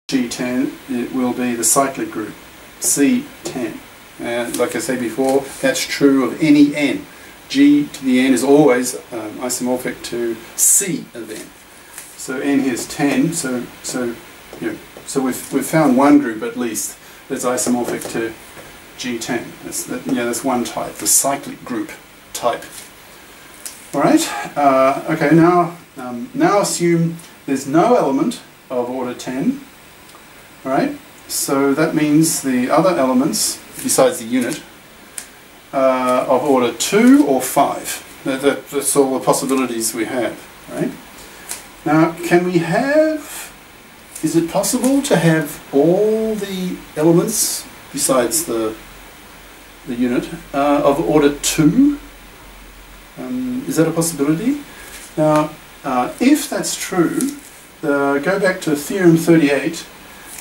G10, it will be the cyclic group, C10. And like I said before, that's true of any n. G to the n is always isomorphic to C of n. So n here is 10, so we've found one group at least that's isomorphic to G10. That's one type, the cyclic group type. All right. Okay. Now assume there's no element of order 10. All right. So that means the other elements besides the unit of order 2 or 5. That's all the possibilities we have. Right. Now, can we have? Is it possible to have all the elements besides the unit of order 2? Is that a possibility? Now, if that's true, go back to theorem 38.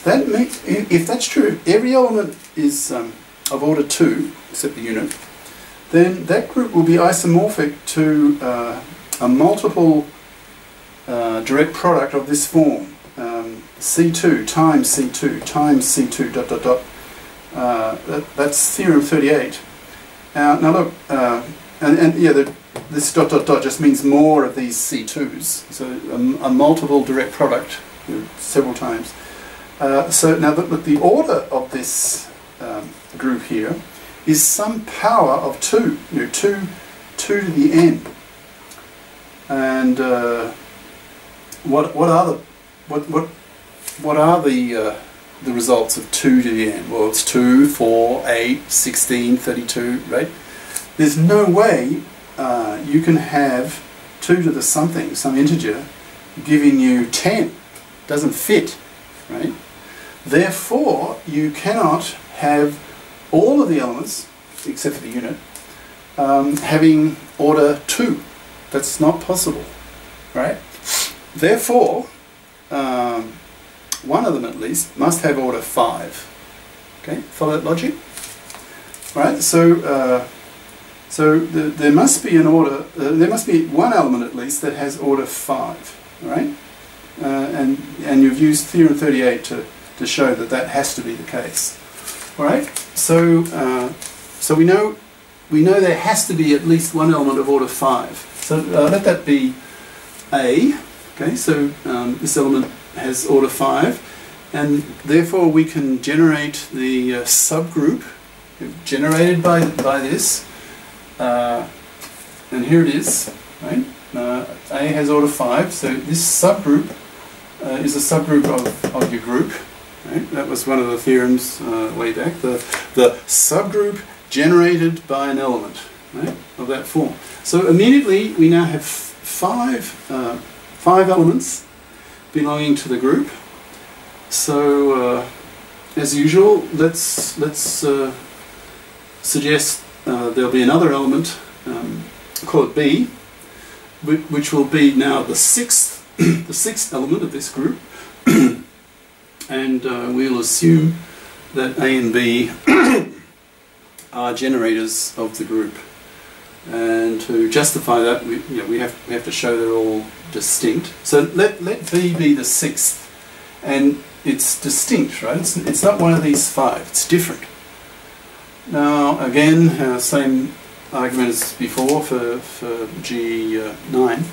If that's true, every element is of order 2, except the unit, then that group will be isomorphic to a multiple direct product of this form. C2 times C2 times C2 dot dot dot. That's theorem 38. Now look, this dot dot dot just means more of these C2s. So a multiple direct product several times. So now look, the order of this group here is some power of 2. 2 to the n. And what are the results of 2 to the n? Well, it's 2, 4, 8, 16, 32, right? There's no way you can have 2 to the something, some integer, giving you 10. Doesn't fit, right? Therefore, you cannot have all of the elements, except for the unit, having order 2. That's not possible, right? Therefore, one of them at least must have order 5. Okay, follow that logic? Right. So there must be an order. There must be one element at least that has order 5. All right, and you've used theorem 38 to show that that has to be the case. All right. So we know there has to be at least one element of order 5. So let that be A. Okay, so this element has order 5, and therefore we can generate the subgroup generated by this, and here it is. Right, A has order 5, so this subgroup is a subgroup of your group. Right? That was one of the theorems way back. The subgroup generated by an element, right, of that form. So immediately we now have five elements belonging to the group. So as usual, let's suggest there'll be another element, call it B, which will be now the sixth element of this group, and we'll assume that A and B are generators of the group. And to justify that, we have to show they're all distinct. So let B be the 6th, and it's distinct, right? It's not one of these 5. It's different. Now again, same argument as before for G9.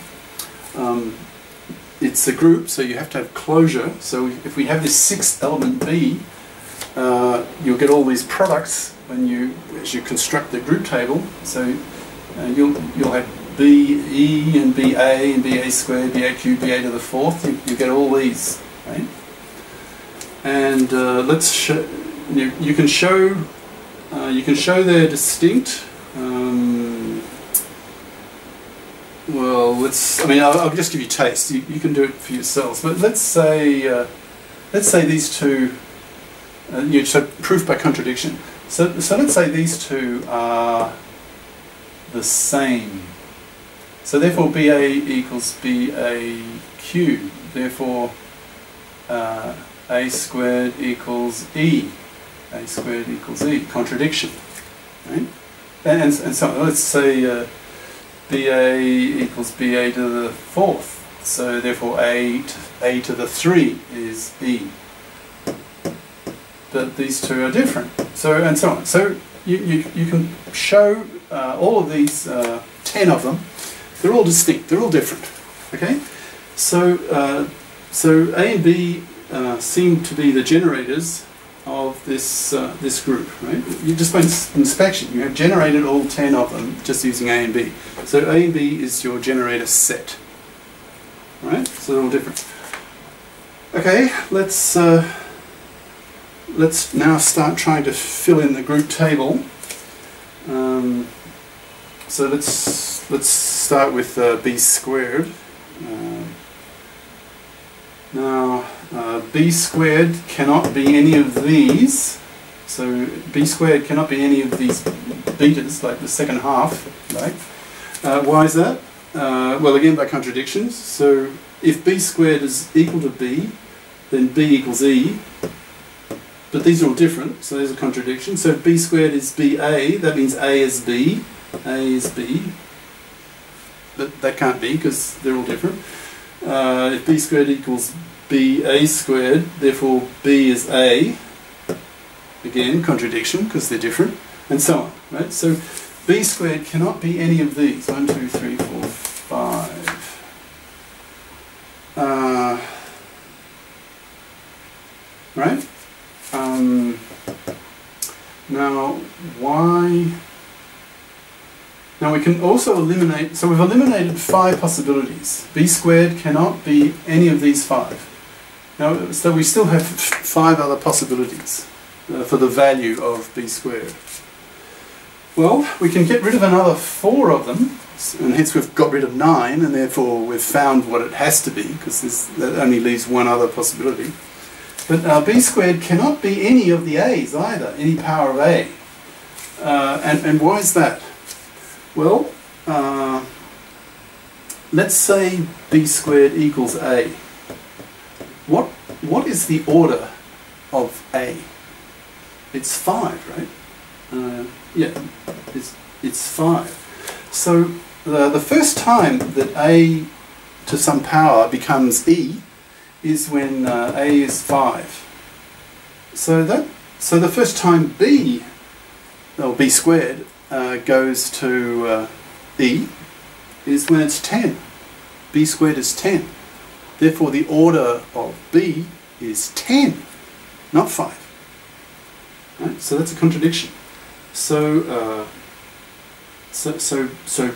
It's a group, so you have to have closure. So if we have this 6th element B, you'll get all these products as you construct the group table. So you'll have BE and BA and BA squared, BA cubed, BA to the 4th. You get all these, right? And let's show. You can show they're distinct. Well, I'll just give you taste. You can do it for yourselves. But let's say these two. So proof by contradiction. So let's say these two are the same. So therefore BA equals BA cubed. Therefore A squared equals E. A squared equals E. Contradiction. Right? And so let's say BA equals BA to the 4th. So therefore A to the 3 is E. but these two are different. So, and so on. So you can show all of these 10 of them. They're all distinct. They're all different. Okay. So so A and B seem to be the generators of this this group, right? You just by inspection, you have generated all 10 of them just using A and B. So A and B is your generator set, right? So they're all different. Okay, let's now start trying to fill in the group table. So let's start with B squared. Now B squared cannot be any of these. So B squared cannot be any of these betas, like the second half, right? Why is that? Well, again by contradictions. So if B squared is equal to B, then B equals E. But these are all different, so there's a contradiction. So if B squared is BA, that means A is B. A is B. But that can't be because they're all different. If B squared equals BA squared, therefore B is A. Again, contradiction because they're different, and so on. Right? So B squared cannot be any of these. 1, 2, 3, 4, 5. Right? Now, why? Now we can also eliminate, so we've eliminated 5 possibilities. B squared cannot be any of these 5. Now, so we still have 5 other possibilities for the value of B squared. Well, we can get rid of another 4 of them, and hence we've got rid of 9, and therefore we've found what it has to be, because that only leaves one other possibility. But B squared cannot be any of the A's either, any power of A. And why is that? Well, let's say B squared equals A. What is the order of A? It's 5, right? Yeah, it's 5. So the first time that A to some power becomes E is when A is 5. So the first time B, or B squared, goes to E is when it's 10. B squared is 10. Therefore the order of B is 10, not 5. Right? So that's a contradiction. So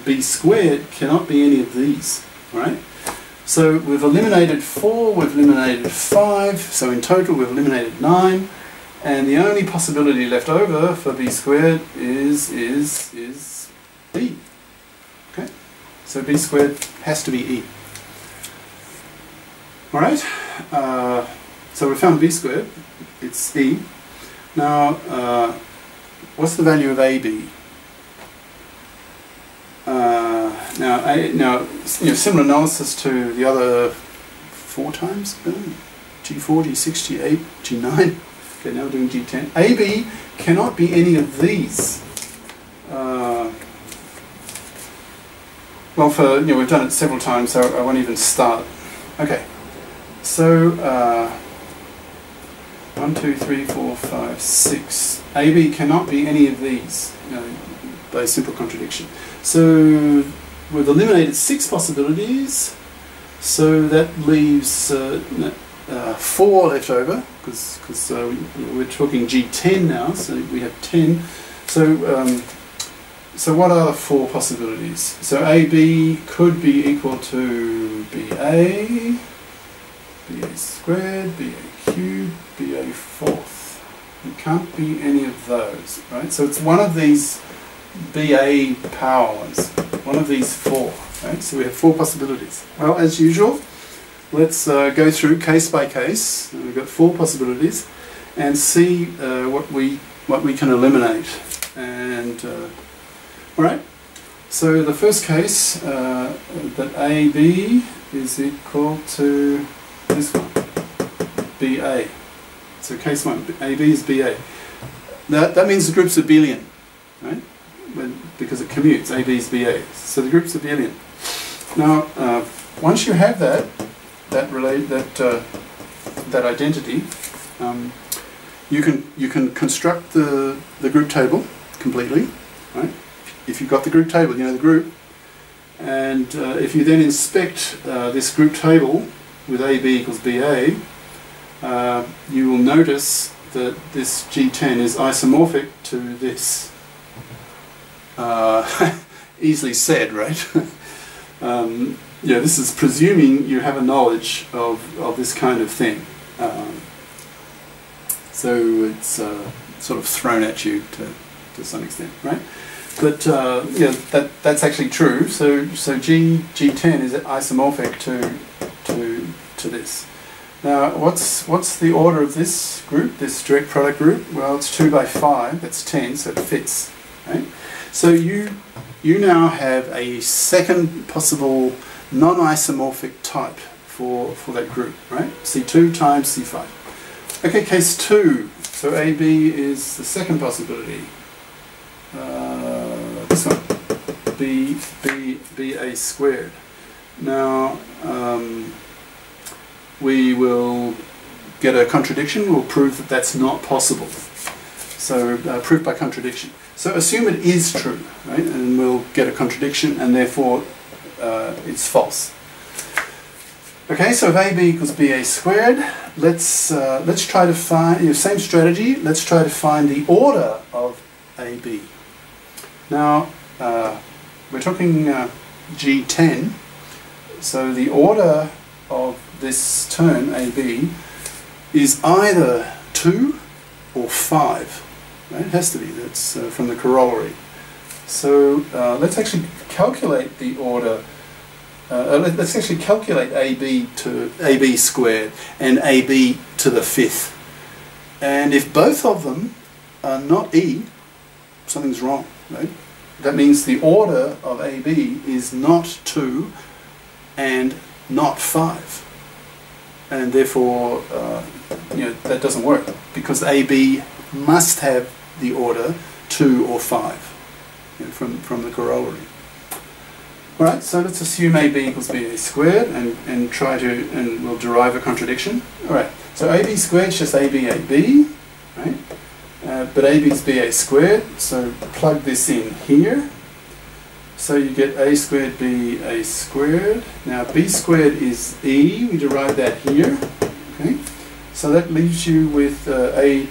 B squared cannot be any of these. Right? So we've eliminated 4, we've eliminated 5, so in total we've eliminated 9, and the only possibility left over for B squared is B. Okay? So B squared has to be E. Alright? So we found B squared, it's E. Now, what's the value of AB? Now, similar analysis to the other 4 times, G4, G6, G8, G9. Okay, now we're doing G10. AB cannot be any of these. Well, we've done it several times, so I won't even start. Okay, so 1, 2, 3, 4, 5, 6. AB cannot be any of these, by simple contradiction. So we've eliminated 6 possibilities, so that leaves 4 left over, because we're talking G10 now, so we have 10. So what are the 4 possibilities? So AB could be equal to BA, BA squared, BA cubed, BA fourth. It can't be any of those, right? So it's one of these BA power ones, one of these 4, right? So we have 4 possibilities. Well, as usual, let's go through case by case. We've got 4 possibilities, and see what we can eliminate. And all right. So the first case, that AB is equal to this one, BA. So case 1, AB is BA. That means the group's abelian, right? Because it commutes, AB is BA. So the group's abelian. Now, once you have that identity, you can construct the group table completely, right? If you've got the group table, you know the group, and if you then inspect this group table with AB equals BA, you will notice that this G10 is isomorphic to this. Easily said, right? Yeah, this is presuming you have a knowledge of this kind of thing. So it's sort of thrown at you to some extent, right? But yeah, that's actually true. So G10 is isomorphic to this. Now, what's the order of this group, this direct product group? Well, it's 2 by 5. That's 10, so it fits. Right? So you now have a second possible non-isomorphic type for that group, right? C2 times C5. Okay, case 2. So AB is the second possibility. This one, BA squared. Now, we will get a contradiction. We'll prove that that's not possible. So proof by contradiction. So assume it is true, right? And we'll get a contradiction, and therefore it's false. Okay, so if AB equals BA squared, let's try to find, same strategy, let's try to find the order of AB. Now, we're talking G10, so the order of this term, AB, is either 2 or 5. Right? It has to be, that's from the corollary. So let's actually calculate the order. Let's actually calculate AB squared and AB to the 5th. And if both of them are not E, something's wrong. Right? That means the order of AB is not 2 and not 5. And therefore, that doesn't work, because AB must have the order 2 or 5 from the corollary. Alright, so let's assume AB equals BA squared and we'll derive a contradiction. Alright, so AB squared is just AB, right? But AB is BA squared, so plug this in here. So you get A squared BA squared. Now B squared is E, we derive that here. Okay, so that leaves you with A